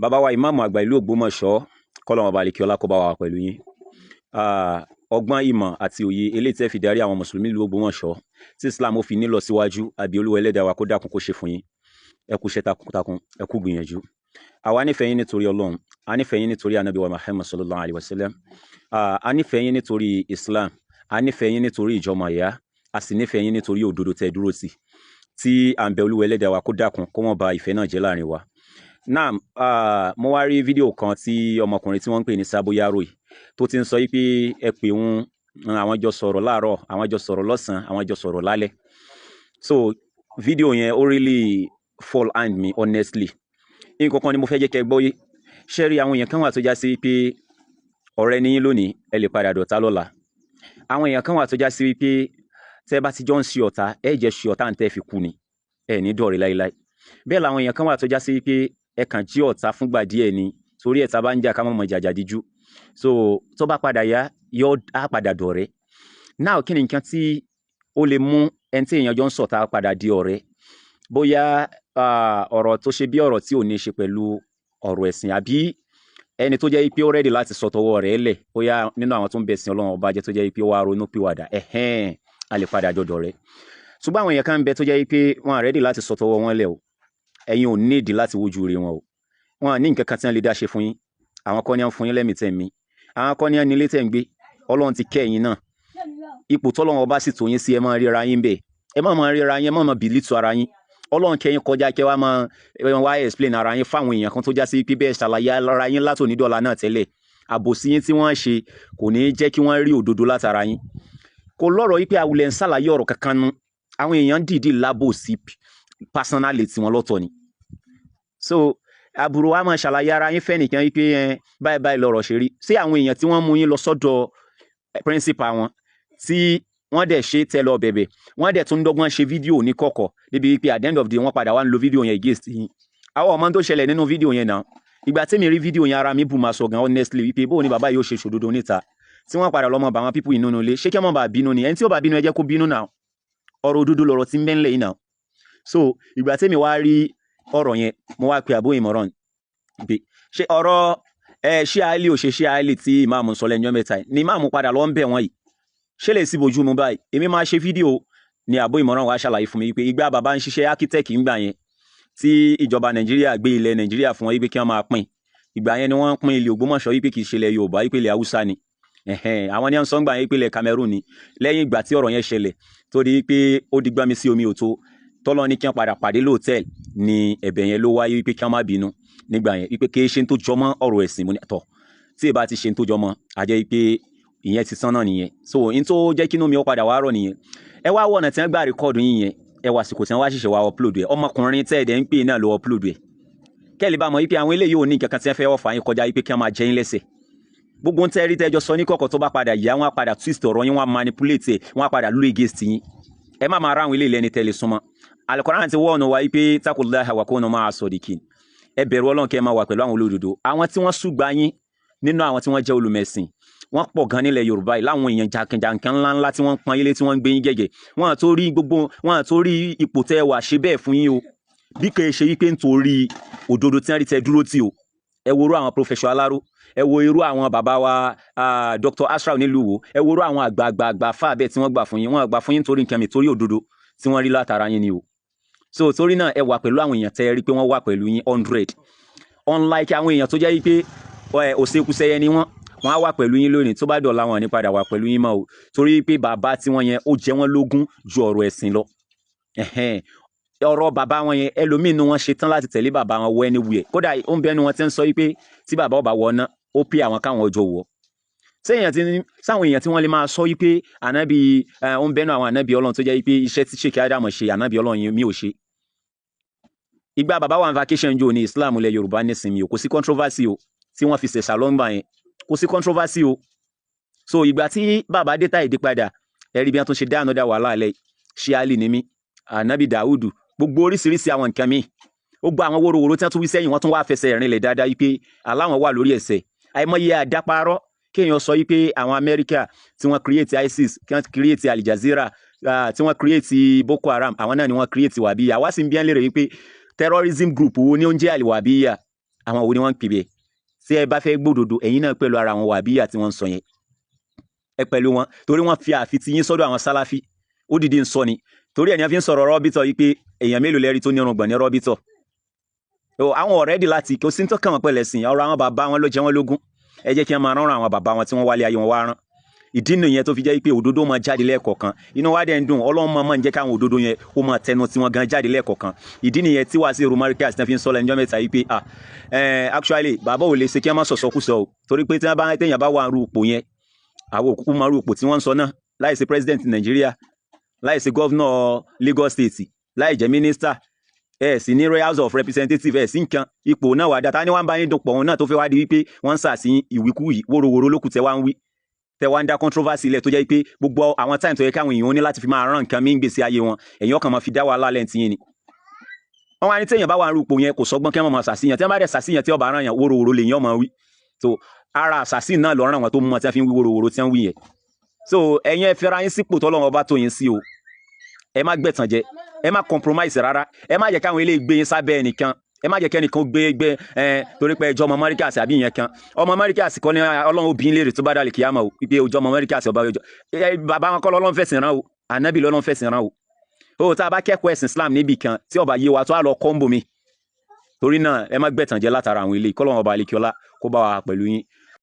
bàbá wa Imam àgbà ìlú Ogbomọṣọ kọ́lọ́run ọba àlekí ọlá kó bá wa pẹ̀lú yín. Ọgbọ́n ìmọ̀ àti òye eléyìí tẹ́ fi darí àwọn mùsùlùmí ìlú Ogbomọṣọ tí Islam ó fi ní lọ síwájú àbí Olúwa ẹlẹ́dàá wa kó dákun kó ṣe fún yín. Ẹ kú iṣẹ́ takuntakun, ẹ kú gbìyànjú. Àwa nífẹ̀ẹ́ yín nítorí Ọlọ́run, a nífẹ̀ẹ́ yín nítorí Ànábì wa Muhammad sallallahu alaihi wasallam. A nífẹ̀ẹ́ yín nítorí Islam, a nífẹ̀ẹ́ yín nítorí ìjọmọ ìyá, a sì nífẹ̀ẹ́ yín nítorí òdodo tẹ́ dúró tì. Tí à ń bẹ Olúwa ẹlẹ́dàá wa kó dákun kó má ba ìfẹ́ náà jẹ́ láàrin wa. Naam, mo wá rí fídíò kan tí ọmọkùnrin tí wọ́n ń pè ní Saboyaro yìí tó ti ń sọ pé ẹ pè òun, àwọn jọ sọ̀rọ̀ láàárọ̀, àwọn jọ sọ̀rọ̀ lọ́sàn-án, àwọn jọ sọ̀rọ̀ lálẹ́. So fídíò yẹn ó really fall hand me honestly. Nǹkan kan ni mo fẹ́ jẹ́ kẹ́ gbọ́ yé. Ṣé rí àwọn èèyàn kan wà tó já sí pé ọ̀rẹ́ ni yín lónìí, ẹ lè padà dọ̀tá lọ́la. Àwọn èèyàn kan wà tó já sí pé tẹ́ bá ti jọ ń ṣe ọ̀tá, ẹ jẹ́ ṣe ọ̀tá ntẹ́ fi kú ni, ẹ ní dọ̀rẹ́ láíláí. Bẹ́ẹ̀ làwọn èèyàn kan wà tó já sí pé ẹ kàn jí ọ̀tá fúngbà díẹ̀ ni, torí ẹ̀ta bá ń jà ká mọ̀ jàjà díjú. So tó bá padà yá, yóò á padà dọ̀rẹ́. Now kí ni nǹkan tí ó lè mú ẹni tí èèyàn jọ ń ṣọ̀tá padà di ọ̀rẹ́? Bóyá ọ̀rọ̀ tó ṣe bí ọ̀rọ̀ tí ò ní ṣe pẹ̀lú ọ̀rọ̀ ẹ̀sìn, àbí ẹni tó jẹ́ pé ó rẹ́dì láti sọ tọwọ́ rẹ̀ lẹ̀, bóyá nínú àwọn tó ń bẹ̀sìn Ọlọ́run ọba jẹ́ tó jẹ́ pé ó wá ronú pìwàdà, a lè padà jọ dọ̀rẹ́. Ṣùgbọ́n àwọn èèyàn kan ń bẹ tó jẹ́ pé wọ́n á rẹ́dì láti sọ tọwọ́ wọn lẹ̀ o, ẹ̀yin ò nídìí láti wojú rí wọn o. Wọn ní nǹkan kan tí wọ́n lè dá ṣe fún yín, àwọn kan ní wọ́n fún yín lẹ́mìí tẹ̀ mí, àwọn kan ní wọ́n ní ilé tẹ̀ ń gbé, Ọlọ́run ti kẹ́ ẹ̀yin náà. Ipò tọ́lọ́run ọba sì tò yín sí, ẹ máa ríra yín bẹ́ẹ̀, ẹ máa ríra yín, ẹ máa bìlítù ara yín. Ọlọ́run kẹ́ yín kọjá kẹ́ wá explain ara yín fáwọn èèyàn kan tó já sí pé bẹ́ẹ̀ ṣàlàyé ara yín látòní dọ́là náà tẹ́lẹ̀. Àbòsí yín tí wọ́n ṣe kò ní jẹ́ kí wọ́n rí òdodo látara yín. Kò lọ́rọ̀ yí pé àwùlẹ̀ ń ṣàlàyé ọ̀rọ̀ kankan nu, àwọn èèyàn dìídì lábòsí personality wọn lọ́tọ̀ ni. So àbúrò wa máa ṣàlàyé ara yín fẹ́ nìkan wípé báyìí báyìí lọ́rọ̀ ṣe rí. Ṣé àwọn èèyàn tí wọ́n mú yín lọ sọ́dọ̀ principal wọn tí wọ́n dẹ̀ ṣe tẹ́ lọ bẹ̀bẹ̀, wọ́n dẹ̀ tún dọ́gbọ́n ṣe fídíò ní kọ̀kọ̀ débi wípé at the end of the day wọ́n padà wá ń lo fídíò yẹn against yín. Àwọn ọmọ tó ṣẹlẹ̀ nínú fídíò yẹn náà, ìgbà tí mi rí fídíò yẹn ara mi bù máa sọ gan honestly wípé bóun ni bàbá yóò ṣe ṣòdodo níta tí wọ́n padà lọ́mọ bá wọn pípù inú ilé. Ṣé kí wọ́n bá bínú ni? Ẹni tí ó bá bínú ẹ jẹ́ kó bínú náà. Ọ̀rọ̀ òdodo lọ̀rọ̀ tí ń bẹ ńlẹ̀ yìí náà. So ìgbà tí mi wá rí ọ̀rọ̀ yẹn, mo wá pe àbó ìmọ̀ràn pé ṣé ọ̀rọ̀ ṣé àìlè ò ṣe ṣé àìlè tí Imam sọ lẹ́yìn mẹ́ta ni Imam padà lọ ń bẹ̀ wọ́n yìí. Ṣé lè sí bojú mu báyìí? Èmi máa ṣe fídíò ni àbó ìmọ̀ràn wa ṣàlàyé fún mi wípé ìgbà bàbá ń ṣiṣẹ́ architect ńgbà yẹn tí ìjọba Nàìjíríà gbé ilẹ̀ Nàìjíríà fún wọn wípé kí wọ́n máa pín. Ìgbà yẹn ni wọ́n pín ilẹ̀ Ògbómọ̀ṣọ́ wípé kì í ṣe ilẹ̀ Yorùbá, wípé ilẹ̀ Haúsá ni. Àwọn ní wọ́n sọ ńgbà yẹn wípé ilẹ̀ Cameroon ni. Lẹ́yìn ìgbà tí ọ̀rọ̀ yẹn ṣẹlẹ̀ tó di wípé ó di gbámi sí omi òtó, tọ́lọ́ ní kí wọ́n padà pàdé lóòtẹ́ẹ̀lì ni ẹ̀bẹ̀ yẹn ló wáyé wípé kí wọ́n má bínú nígbà yẹn wípé kì í ṣe tó jọmọ́ ọ̀rọ̀ ẹ̀sìn mo ní àtọ̀ tí ì bá ti ṣe tó jọmọ́ a jẹ́ wípé ìyẹn ti sán náà nìyẹn. So in tó jẹ́ kí inú mi ó padà wá rọ̀ nìyẹn. Ẹ wá wọ̀nà tí wọ́n gbà rìkọ́ọ̀dù yín yẹn, ẹ wá àsìkò tí wọ́n wá ṣẹ̀ṣẹ̀ wá upload ẹ̀, ọmọkùnrin tẹ́ ẹ̀dẹ̀ ń pè náà ló upload ẹ̀. Kẹ́lì bá mọ̀ wípé àwọn eléyìí ò ní nǹkan kan tí wọ́n fẹ́ ọ̀fà yín kọjá wípé kí wọ́n máa jẹ yín lẹ́sẹ̀. Gbogbo ń tẹ́rí tẹ́jọ sọ ní kọ̀kọ̀ tó bá padà yá, wọ́n á padà twist ọ̀rọ̀ yín, wọ́n á manipulate ẹ̀, wọ́n á padà lù against yín. Ẹ má máa ra àwọn eléyìí lẹ́ni tẹ́lẹ̀ súnmọ́. Al-Qur'an ti wọ́ọ̀nù wa wípé taqullaha wa kunu ma'a sadiqin. Ẹ bẹ̀rù Ọlọ́run kẹ́ máa wà pẹ̀lú àwọn olódodo. Àwọn tí wọ́n ṣùgbà yín nínú àwọn tí wọ́n jẹ́ olùmẹ̀sìn, wọ́n pọ̀ gan nílẹ̀ Yorùbá yìí láwọn èèyàn jàǹkànjàǹkàn ńláńlá tí wọ́n pọn ilé tí wọ́n ń gbé yín gẹ́gẹ́. Wọ́n á tó rí ipò tẹ́ wà ṣe bẹ́ẹ̀ fún yín o. Bí kò ṣe wípé nítorí òdodo tí wọ́n rí tẹ́ dúró tì o. Ẹ wo irú àwọn Professor Aláró, ẹ wo irú àwọn bàbá wa Dr. Ashraf nílùú wo, ẹ wo irú àwọn àgbààgbà fáà bẹ́ẹ̀ tí wọ́n gbà fún yín, wọ́n gbà fún yín torí nǹkan mi, torí òdodo tí wọ́n rí látara yín ni o. So torí náà ẹ wà pẹ̀lú àwọn èèyàn tẹ́ rí pé wọ́n wà pẹ̀lú yín 100. Unlike àwọn èèyàn tó jẹ́ wípé òṣèkúṣẹyẹ ni wọ́n á wà pẹ̀lú yín lónìí, tó bá dọ̀la wọn ní padà wà pẹ̀lú yín mọ́ o, torí pé bàbá tí wọ́n yẹn ó jẹ wọ́n lógún ju ọ̀rọ̀ ẹ̀sìn lọ. Ọ̀rọ̀ bàbá wọn yẹn ẹlòmíín nu wọn ṣe tán láti tẹ̀lé bàbá wọn wọ anywhere. Kódà ó ń bẹnu wọn tí ń sọ wípé tí bàbá ọba wọ ná ó pé àwọn káwọn ọjọ́ wọ. Sáwọn èèyàn tí wọ́n lè máa sọ wípé ànábì ó ń bẹnu àwọn ànábì Ọlọ́run tó jẹ́ wípé iṣẹ́ tí Sheikh Adam ṣe ànábì Ọlọ́run yẹn mi ò ṣe. Ìgbà bàbá wa vacation jò ní Islam ilẹ̀ Yorùbá nísìnyí o, kò sí controversy o tí wọ́n fi ṣẹ̀ṣà lọ́ngbà yẹn, kò sí controversy o. So ìgbà tí bàbá dé táìdé padà, ẹ̀rí bí wọ́n tún ṣe dá another wàhálà alẹ́ ṣé Ali ni mí, ànábì Dawudu, gbogbo oríṣiríṣi àwọn nǹkan mi. Ó gba àwọn wórówóró tí wọ́n tún wí sẹ́yìn, wọ́n tún wá fẹsẹ̀ rinlẹ̀ dáadáa wípé aláwọn wà lórí ẹsẹ̀. Àìmọye àdáparọ́ kéèyàn sọ wípé àwọn Amẹ́ríkà tí wọ́n create ISIS, tí wọ́n create Al Jazeera, tí wọ́n create Boko Haram, àwọn náà ni wọ́n create Wahhabiyya. Wá sí ń bí ẹ́ lérè wípé terrorism group wo ni ó ń jẹ́ Al Wahhabiyya. àwọn wo ni wọ́n ń pè bẹ́ẹ̀ tí ẹ bá fẹ́ gbódodo ẹ̀yin náà pẹ̀lú ara wọn wàhábíyà tí wọ́n ń sọ yẹn ẹ pẹ̀lú wọn torí wọ́n fi àfitì yín sọ́dọ̀ àwọn sálàfí ó dìde ń sọ ni torí ẹ̀yàn fi ń sọ̀rọ̀ rọ́bìtọ̀ yìí pé èèyàn mélòó lẹ́rí tó ní ọrùngbọ̀n ní rọ́bìtọ̀ àwọn ọ̀rẹ́dì láti kò sí ń tọ́kàn wọn pẹ̀lẹ́ sìn ọ̀rọ̀ àwọn bàbá wọn ló jẹ wọ́n lógún ẹ jẹ́ kí wọ́n máa rán àwọn bàbá wọn tí wọ́n wálé ayé wọn wá rán ìdí nìyẹn tó fi jẹ́ pé òdodo máa jáde lẹ́ẹ̀kọ̀kan inú wa dẹ̀ ń dùn ọlọ́run máa ń jẹ́ káwọn òdodo yẹn ó máa tẹnu tí wọ́n gan jáde lẹ́ẹ̀kọ̀kan ìdí nìyẹn tí wàá sí romaricas tí wọ́n fi ń sọ lẹ́nu mẹ́ta yìí pé actually bàbá ò lè ṣe kí wọ́n má sọ̀sọ́kùsọ o torí pé téèyàn bá wà rú ipò yẹn àwọn òkúkú máa rú ipò tí wọ́n ń sọ náà láì ṣe president Nàìjíríà láì ṣe governor Lagos State láì jẹ́ minister sì ní House of Representatives sí nǹkan ipò náà wà dáta ní wọ́n bá yín dùn pọ̀ wọn náà tó fẹ́ wá di wípé wọ́n ń sàṣì ìwíkúwìí wóróworó lókù tẹ́ wá ń wí tẹ́ wá ń dá controversy ilẹ̀ tó jẹ́ pé gbogbo àwọn time tó yẹ káwọn èèyàn ní láti fi máa rán nǹkan mí ń gbèsè ayé wọn èèyàn kan máa fi dá wàhálà lẹ́ǹtì yín ni. wọ́n wá ní téèyàn bá wà ń rúpò yẹn kò sọ́gbọ́n kí wọ́n máa ṣàṣìyàn tí wọ́n bá dẹ̀ ṣàṣìyàn tí ọba rán yàn wóróworó lè yàn ọmọ wí so ara àṣàṣì náà lọ ràn wọn tó mú wọn tí wọ́n fi ń wí wóróworó tí wọ́n wí yẹn so ẹ̀yin ẹ fẹ́ra yín sípò tọ́lọ́run bá tó yín sí o ẹ má gbẹ̀tàn jẹ ẹ má compromise rárá ẹ má jẹ́ káwọn eléyìí gbé yín sábẹ́ ẹnìkan ẹ má jẹ́ kẹ́nìkan gbé torí pé ẹjọ́ ọmọ Marikasi àbí ìyẹn kan ọmọ Marikasi kọ́ ní ọlọ́run obìnrin léèrè tó bá dálé kíyàmá o pé ojú ọmọ Marikasi ọba ọjọ́ bàbá wọn kọ́ lọ́lọ́run fẹ̀sìn rán o ànábì lọ́lọ́run fẹ̀sìn rán o tá a bá kẹ́kọ̀ọ́ ẹ̀sìn Islam níbì kan tí ọba yé wa tó á lọ kọ́ńbò mi torí náà ẹ má gbẹ̀tàn jẹ látara àwọn eléyìí kọ́lọ́run ọba àlekíọ́lá kó bá wa pẹ̀lú yín